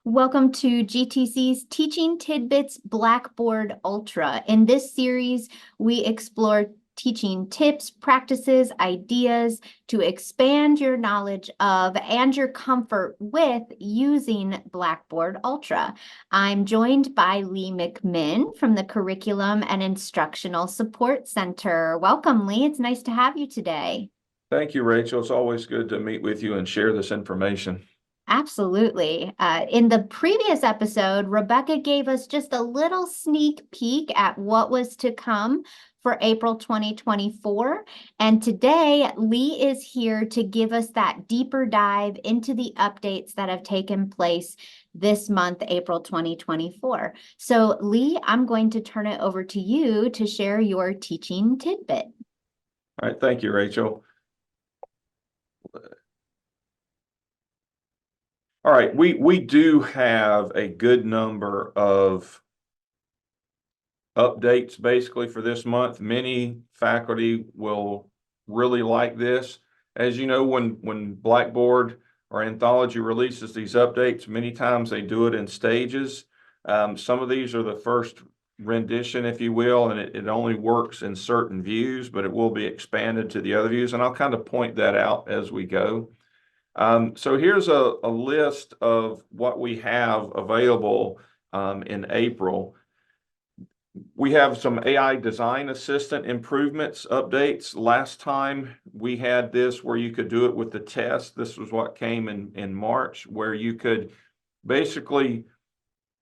Welcome to GTC's Teaching Tidbits Blackboard Ultra. In this series, we explore teaching tips, practices, ideas to expand your knowledge of and your comfort with using Blackboard Ultra. I'm joined by Lee McMinn from the Curriculum and Instructional Support Center. Welcome, Lee. It's nice to have you today. Thank you, Rachel. It's always good to meet with you and share this information. Absolutely. In the previous episode, Rebecca gave us just a little sneak peek at what was to come for April 2024. And today, Lee is here to give us that deeper dive into the updates that have taken place this month, April 2024. So, Lee, I'm going to turn it over to you to share your teaching tidbit. All right, thank you, Rachel. All right, we do have a good number of updates basically for this month. Many faculty will really like this. As you know, when Blackboard or Anthology releases these updates, many times they do it in stages. Some of these are the first rendition, if you will, and it only works in certain views, but it will be expanded to the other views, and I'll kind of point that out as we go. So here's a list of what we have available in April. We have some AI design assistant improvements, updates. Last time we had this where you could do it with the test. This was what came in March, where you could basically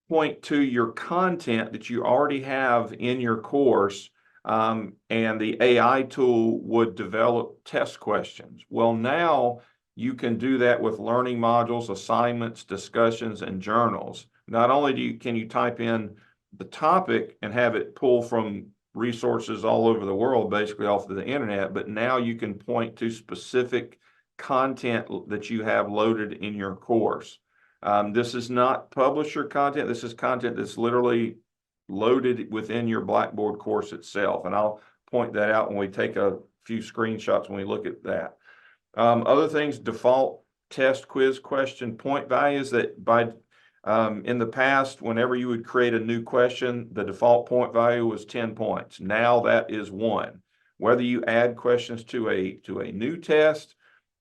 point to your content that you already have in your course, and the AI tool would develop test questions. Well, now you can do that with learning modules, assignments, discussions, and journals. Not only can you type in the topic and have it pull from resources all over the world, basically off of the internet, but now you can point to specific content that you have loaded in your course. This is not publisher content. This is content that's literally loaded within your Blackboard course itself. And I'll point that out when we take a few screenshots when we look at that. Other things, default test quiz question point values that in the past, whenever you would create a new question, the default point value was 10 points. Now that is 1. Whether you add questions to a new test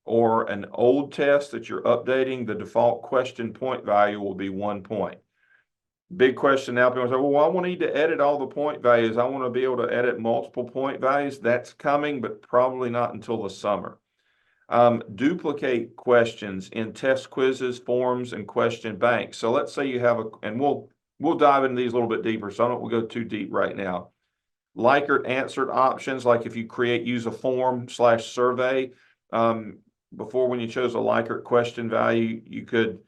or an old test that you're updating, the default question point value will be 1 point. Big question now, people say, well, I want to need to edit all the point values. I want to be able to edit multiple point values. That's coming, but probably not until the summer. Duplicate questions in test quizzes, forms, and question banks. So let's say you have and we'll dive into these a little bit deeper, so I don't go too deep right now. Likert answered options, like if you use a form/survey, before when you chose a Likert question value, you could,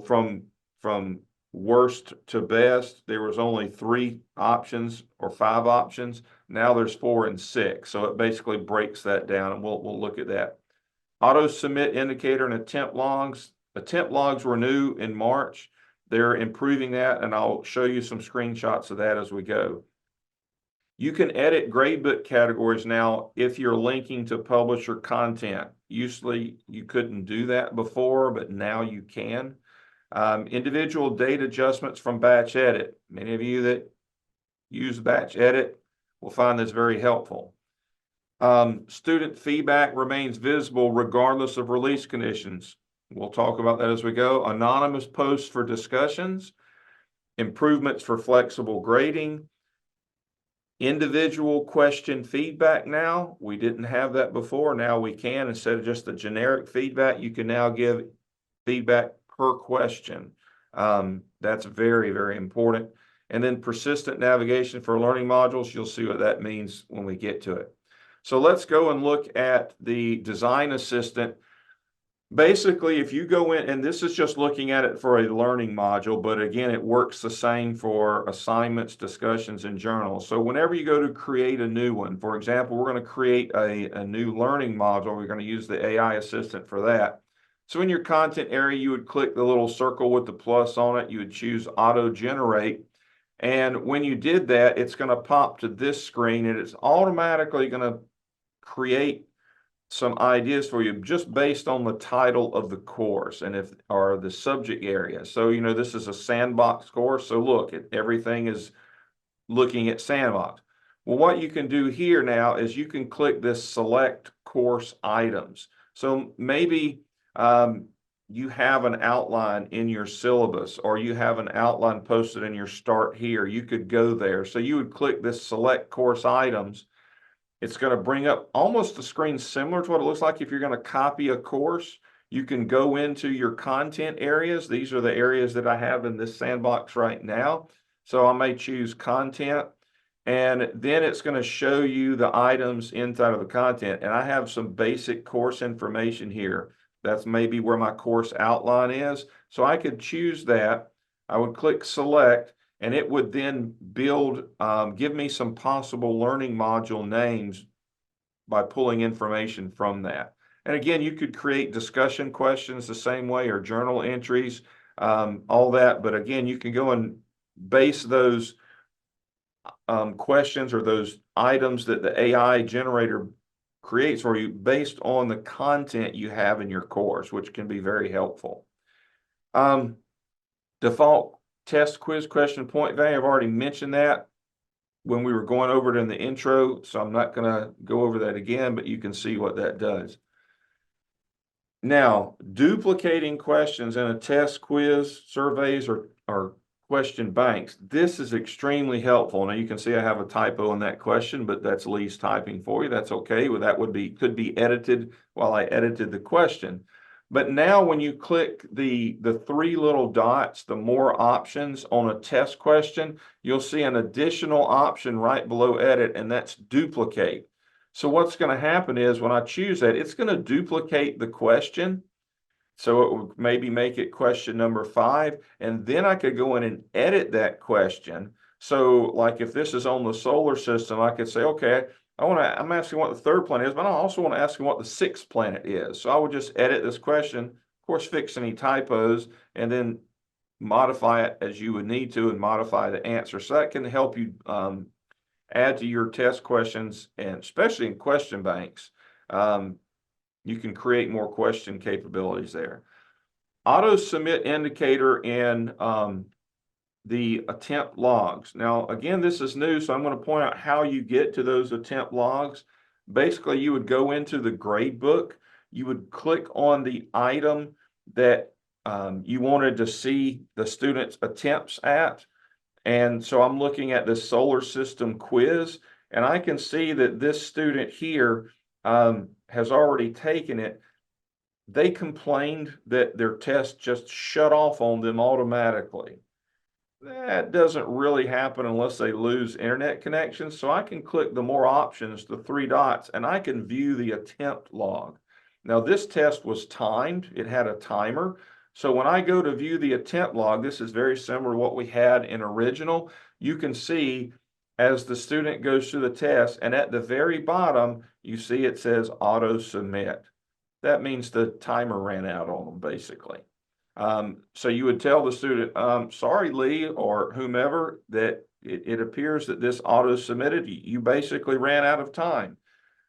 from worst to best, there was only 3 options or 5 options. Now there's 4 and 6. So it basically breaks that down, and we'll look at that. Auto submit indicator and attempt logs. Attempt logs were new in March. They're improving that, and I'll show you some screenshots of that as we go. You can edit gradebook categories now if you're linking to publisher content. Usually you couldn't do that before, but now you can. Individual date adjustments from batch edit. Many of you that use batch edit will find this very helpful. Student feedback remains visible regardless of release conditions. We'll talk about that as we go. Anonymous posts for discussions, improvements for flexible grading, individual question feedback now. We didn't have that before. Now we can. Instead of just the generic feedback, you can now give feedback per question. That's very, very important. And then persistent navigation for learning modules. You'll see what that means when we get to it. So let's go and look at the design assistant. Basically, if you go in, and this is just looking at it for a learning module, but again, it works the same for assignments, discussions, and journals. So whenever you go to create a new one, for example, we're going to create a new learning module. We're going to use the AI assistant for that. So in your content area, you would click the little circle with the plus on it. You would choose auto generate. And when you did that, it's going to pop to this screen, and it's automatically going to create some ideas for you just based on the title of the course and or the subject area. So, you know, this is a sandbox course. So look, everything is looking at sandbox. Well, what you can do here now is you can click this select course items. So maybe you have an outline in your syllabus, or you have an outline posted in your start here. You could go there. So you would click this select course items. It's going to bring up almost a screen similar to what it looks like if you're going to copy a course. You can go into your content areas. These are the areas that I have in this sandbox right now. So I may choose content, and then it's going to show you the items inside of the content. And I have some basic course information here. That's maybe where my course outline is. So I could choose that. I would click select, and it would then give me some possible learning module names by pulling information from that. And again, you could create discussion questions the same way, or journal entries, all that. But again, you can go and base those questions or those items that the AI generator creates for you based on the content you have in your course, which can be very helpful. Default test quiz question point value, I've already mentioned that when we were going over it in the intro, so I'm not going to go over that again, but you can see what that does. Now, duplicating questions in a test, quiz, surveys, or question banks, this is extremely helpful. Now you can see I have a typo in that question, but that's Lee's typing for you. That's okay. Well, that could be edited while I edited the question. But now when you click the three little dots, the more options on a test question, you'll see an additional option right below edit, and that's duplicate. So what's going to happen is when I choose that, it's going to duplicate the question. So it would maybe make it question number 5, and then I could go in and edit that question. So like if this is on the solar system, I could say, okay, I'm asking what the third planet is, but I also want to ask what the 6th planet is. So I would just edit this question, of course, fix any typos, and then modify it as you would need to and modify the answer. So that can help you add to your test questions, and especially in question banks. You can create more question capabilities there. Auto submit indicator in the attempt logs. Now, again, this is new, so I'm going to point out how you get to those attempt logs. Basically, you would go into the Gradebook. You would click on the item that you wanted to see the student's attempts at. And so I'm looking at this solar system quiz, and I can see that this student here has already taken it. They complained that their test just shut off on them automatically. That doesn't really happen unless they lose internet connection. So I can click the more options, the 3 dots, and I can view the attempt log. Now this test was timed. It had a timer. So when I go to view the attempt log, this is very similar to what we had in original. You can see as the student goes through the test, and at the very bottom, you see it says auto submit. That means the timer ran out on them, basically. So you would tell the student, sorry, Lee, or whomever, that it appears that this auto submitted. You basically ran out of time.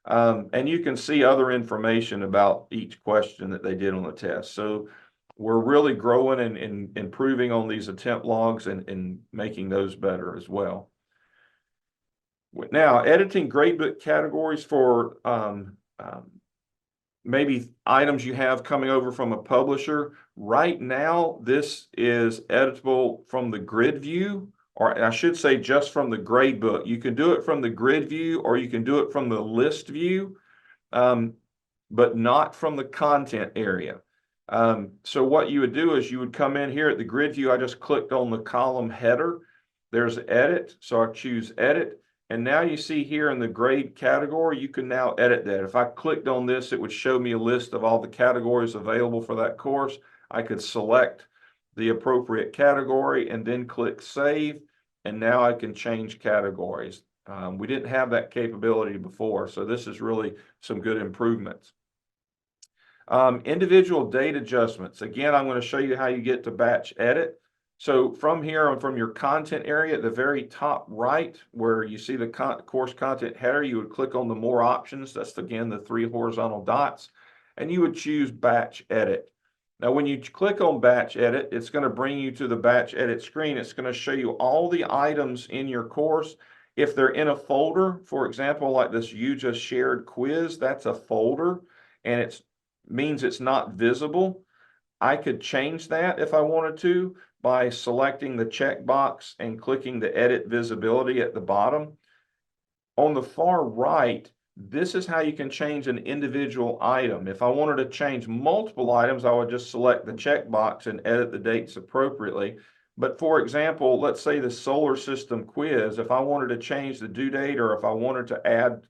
And you can see other information about each question that they did on the test. So we're really growing and improving on these attempt logs and making those better as well. Now, editing gradebook categories for maybe items you have coming over from a publisher. Right now, this is editable from the grid view, or I should say just from the gradebook. You can do it from the grid view, or you can do it from the list view, but not from the content area. So what you would do is you would come in here at the grid view. I just clicked on the column header. There's edit, so I choose edit. And now you see here in the grade category, you can now edit that. If I clicked on this, it would show me a list of all the categories available for that course. I could select the appropriate category and then click save. And now I can change categories. We didn't have that capability before, so this is really some good improvements. Individual date adjustments. Again, I'm going to show you how you get to batch edit. So from here on, from your content area at the very top right, where you see the course content header, you would click on the more options. That's again the 3 horizontal dots, and you would choose batch edit. Now, when you click on batch edit, it's going to bring you to the batch edit screen. It's going to show you all the items in your course. If they're in a folder, for example, like this you just shared quiz, that's a folder, and it means it's not visible. I could change that if I wanted to by selecting the checkbox and clicking the edit visibility at the bottom. On the far right, this is how you can change an individual item. If I wanted to change multiple items, I would just select the checkbox and edit the dates appropriately. But for example, let's say the solar system quiz, if I wanted to change the due date or if I wanted to add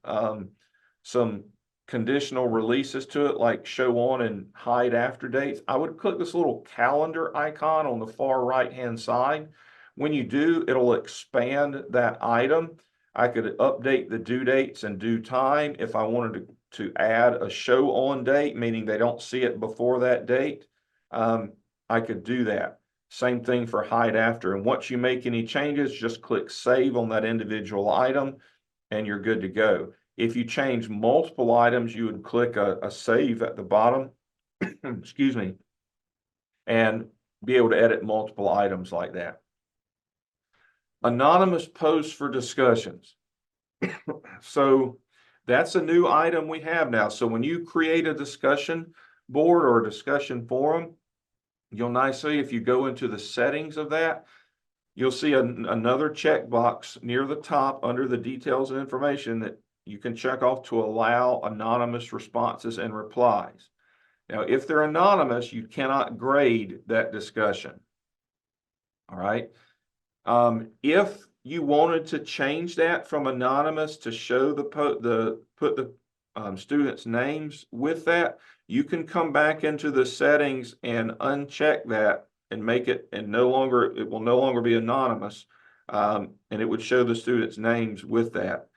some conditional releases to it, like show on and hide after dates, I would click this little calendar icon on the far right-hand side. When you do, it'll expand that item. I could update the due dates and due time if I wanted to add a show on date, meaning they don't see it before that date. I could do that. Same thing for hide after. And once you make any changes, just click save on that individual item and you're good to go. If you change multiple items, you would click a save at the bottom, excuse me, and be able to edit multiple items like that. Anonymous posts for discussions. So that's a new item we have now. So when you create a discussion board or a discussion forum, you'll nicely, if you go into the settings of that, you'll see another checkbox near the top under the details and information that you can check off to allow anonymous responses and replies. Now, if they're anonymous, you cannot grade that discussion. All right. If you wanted to change that from anonymous to show put the students' names with that, you can come back into the settings and uncheck that and make it, and it will no longer be anonymous, and it would show the students' names with that.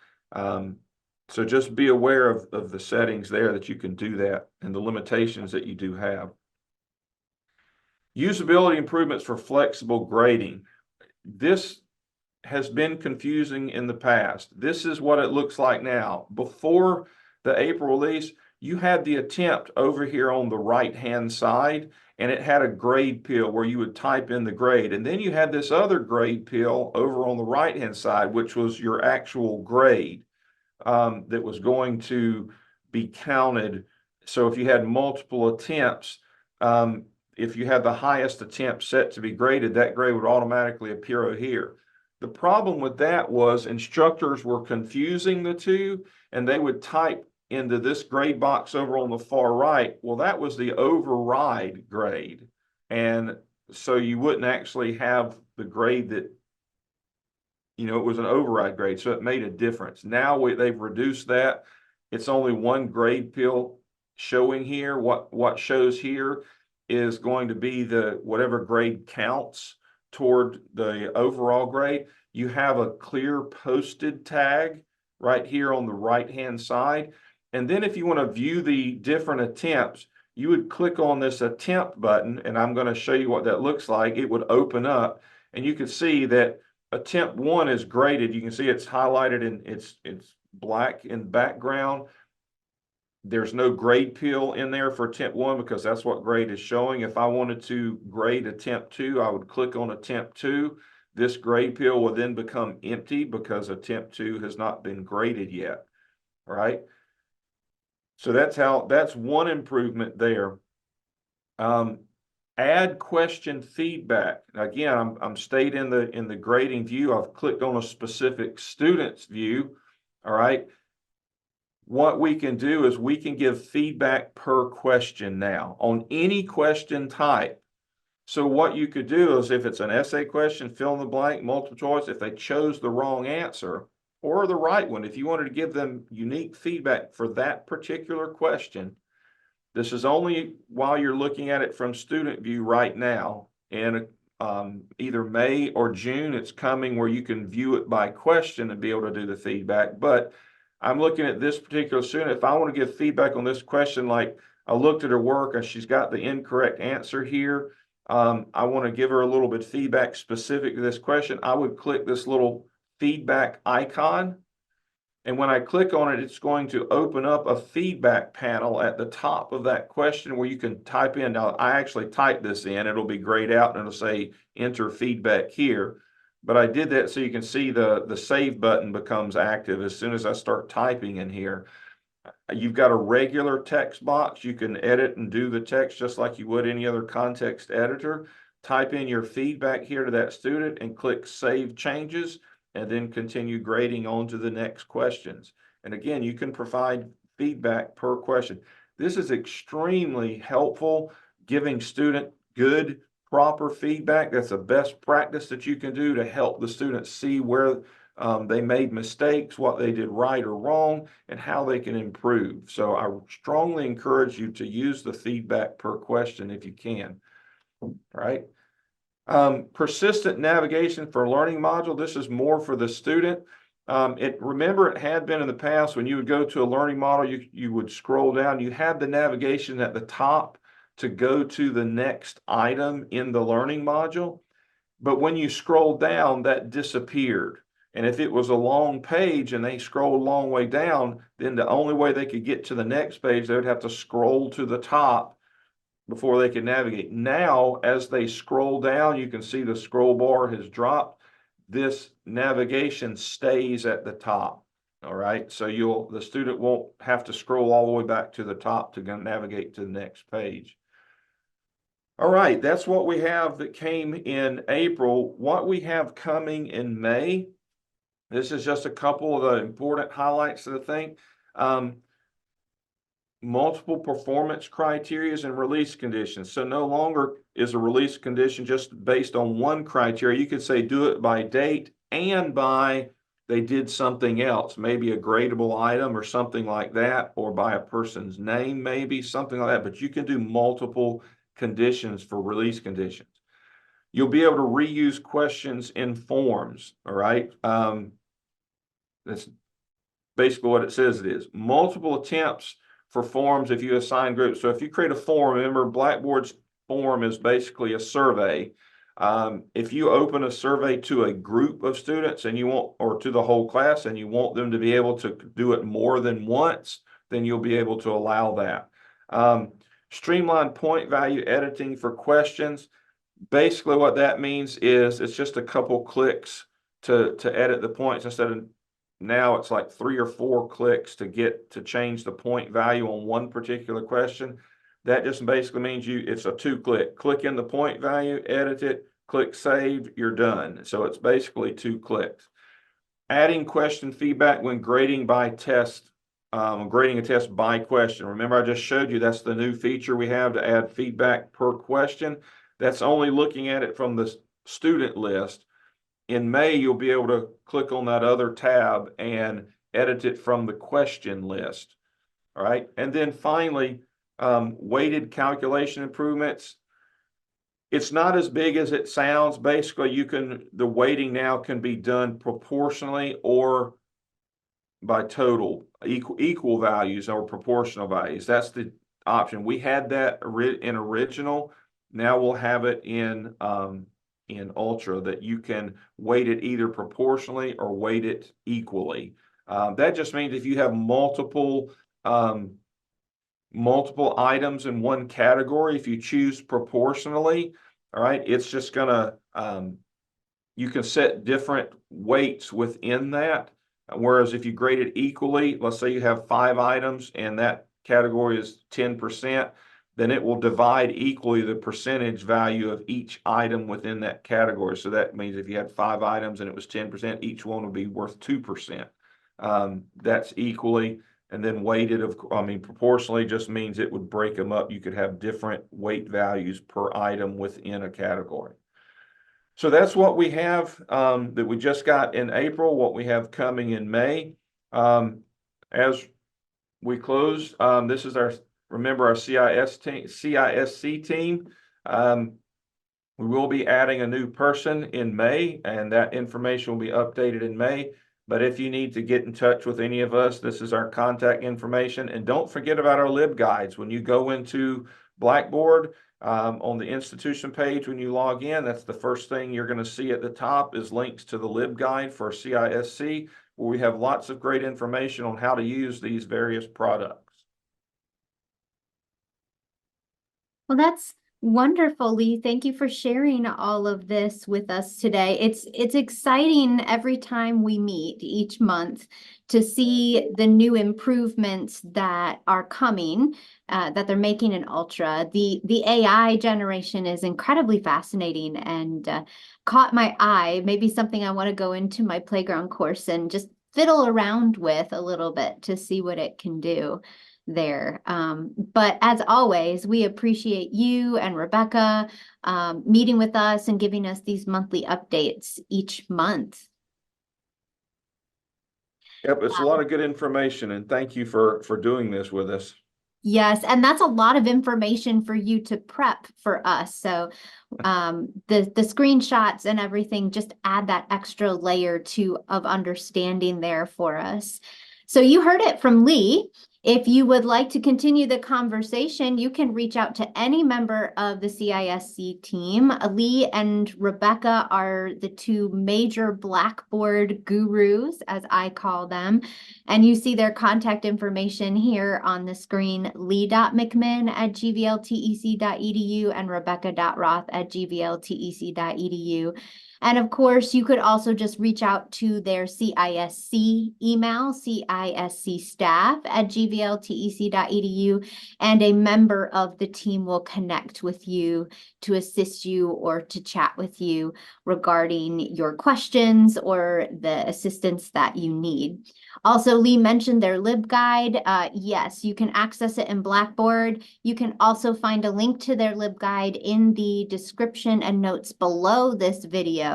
So just be aware of the settings there that you can do that and the limitations that you do have. Usability improvements for flexible grading. This has been confusing in the past. This is what it looks like now. Before the April release, you had the attempt over here on the right-hand side, and it had a grade peel where you would type in the grade. And then you had this other grade peel over on the right-hand side, which was your actual grade that was going to be counted. So if you had multiple attempts, if you had the highest attempt set to be graded, that grade would automatically appear here. The problem with that was instructors were confusing the two, and they would type into this grade box over on the far right. Well, that was the override grade. And so you wouldn't actually have the grade that, it was an override grade. So it made a difference. Now they've reduced that. It's only one grade peel showing here. What shows here is going to be whatever grade counts toward the overall grade. You have a clear posted tag right here on the right-hand side. And then if you want to view the different attempts, you would click on this attempt button, and I'm going to show you what that looks like. It would open up, and you can see that attempt 1 is graded. You can see it's highlighted and it's black in background. There's no grade peel in there for attempt 1 because that's what grade is showing. If I wanted to grade attempt 2, I would click on attempt 2. This grade peel will then become empty because attempt 2 has not been graded yet. All right. So that's one improvement there. Add question feedback. Again, I'm stayed in the grading view. I've clicked on a specific student's view. All right. What we can do is we can give feedback per question now on any question type. So what you could do is if it's an essay question, fill in the blank, multiple choice, if they chose the wrong answer or the right one, if you wanted to give them unique feedback for that particular question, this is only while you're looking at it from student view right now. And either May or June, it's coming where you can view it by question and be able to do the feedback. But I'm looking at this particular student. If I want to give feedback on this question, like I looked at her work and she's got the incorrect answer here, I want to give her a little bit of feedback specific to this question. I would click this little feedback icon. And when I click on it, it's going to open up a feedback panel at the top of that question where you can type in. Now, I actually typed this in. It'll be grayed out and it'll say enter feedback here. But I did that so you can see the save button becomes active as soon as I start typing in here. You've got a regular text box. You can edit and do the text just like you would any other context editor. Type in your feedback here to that student and click Save Changes, and then continue grading on to the next questions. And again, you can provide feedback per question. This is extremely helpful, giving student good, proper feedback. That's the best practice that you can do to help the students see where they made mistakes, what they did right or wrong, and how they can improve. So I strongly encourage you to use the feedback per question if you can. All right. Persistent navigation for learning module. This is more for the student. Remember, it had been in the past when you would go to a learning model, you would scroll down. You had the navigation at the top to go to the next item in the learning module. But when you scroll down, that disappeared. And if it was a long page and they scrolled a long way down, then the only way they could get to the next page, they would have to scroll to the top before they could navigate. Now, as they scroll down, you can see the scroll bar has dropped. This navigation stays at the top. All right, so the student won't have to scroll all the way back to the top to navigate to the next page. All right, that's what we have that came in April. What we have coming in May, this is just a couple of the important highlights of the thing. Multiple performance criteria and release conditions. So no longer is a release condition just based on one criteria. You could say do it by date and by they did something else, maybe a gradable item or something like that, or by a person's name, maybe something like that. But you can do multiple conditions for release conditions. You'll be able to reuse questions in forms. All right. That's basically what it says it is. Multiple attempts for forms if you assign groups. So if you create a form, remember Blackboard's form is basically a survey. If you open a survey to a group of students and you want, or to the whole class, and you want them to be able to do it more than once, then you'll be able to allow that. Streamlined point value editing for questions. Basically what that means is it's just a couple clicks to edit the points instead of now it's like 3 or 4 clicks to change the point value on one particular question. That just basically means it's a 2-click. Click in the point value, edit it, click save, you're done. So it's basically 2 clicks. Adding question feedback when grading by test, grading a test by question. Remember, I just showed you that's the new feature we have to add feedback per question. That's only looking at it from the student list. In May, you'll be able to click on that other tab and edit it from the question list. All right. And then finally, weighted calculation improvements. It's not as big as it sounds. Basically, the weighting now can be done proportionally or by total, equal values or proportional values. That's the option. We had that in original. Now we'll have it in Ultra, that you can weight it either proportionally or weight it equally. That just means if you have multiple items in one category, if you choose proportionally, all right, it's just gonna you can set different weights within that. Whereas if you grade it equally, let's say you have 5 items and that category is 10%, then it will divide equally the percentage value of each item within that category. So that means if you had 5 items and it was 10%, each one would be worth 2%. That's equally. And then weighted, proportionally just means it would break them up. You could have different weight values per item within a category. So that's what we have that we just got in April, what we have coming in May. As we close, this is remember our CISC team. We will be adding a new person in May, and that information will be updated in May. But if you need to get in touch with any of us, this is our contact information. And don't forget about our LibGuides. When you go into Blackboard On the institution page, when you log in, that's the first thing you're going to see at the top is links to the LibGuide for CISC, where we have lots of great information on how to use these various products. Well, that's wonderful, Lee. Thank you for sharing all of this with us today. It's exciting every time we meet each month to see the new improvements that are coming, that they're making in Ultra. The AI generation is incredibly fascinating and caught my eye. Maybe something I want to go into my playground course and just fiddle around with a little bit to see what it can do there. But as always, we appreciate you and Rebecca meeting with us and giving us these monthly updates each month. Yep, it's a lot of good information, and thank you for doing this with us. Yes, and that's a lot of information for you to prep for us. So the screenshots and everything just add that extra layer of understanding there for us. So you heard it from Lee. If you would like to continue the conversation, you can reach out to any member of the CISC team. Lee and Rebecca are the two major Blackboard gurus, as I call them. And you see their contact information here on the screen, lee.mcminn@gvltec.edu and rebecca.roth@gvltec.edu. And of course, you could also just reach out to their CISC email, CISCstaff@gvltec.edu, and a member of the team will connect with you to assist you or to chat with you regarding your questions or the assistance that you need. Also, Lee mentioned their LibGuide. Yes, you can access it in Blackboard. You can also find a link to their LibGuide in the description and notes below this video.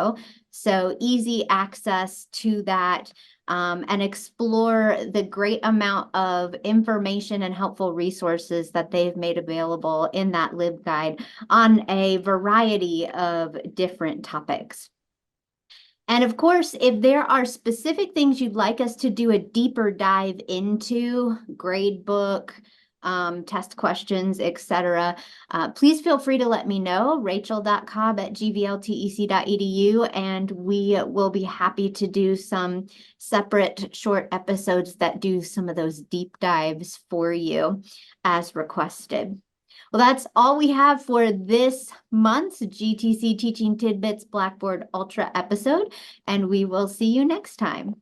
So easy access to that and explore the great amount of information and helpful resources that they've made available in that LibGuide on a variety of different topics. And of course, if there are specific things you'd like us to do a deeper dive into, Gradebook, test questions, etc., please feel free to let me know, rachel.cobb@gvltec.edu, and we will be happy to do some separate short episodes that do some of those deep dives for you as requested. Well, that's all we have for this month's GTC Teaching Tidbits Blackboard Ultra episode, and we will see you next time.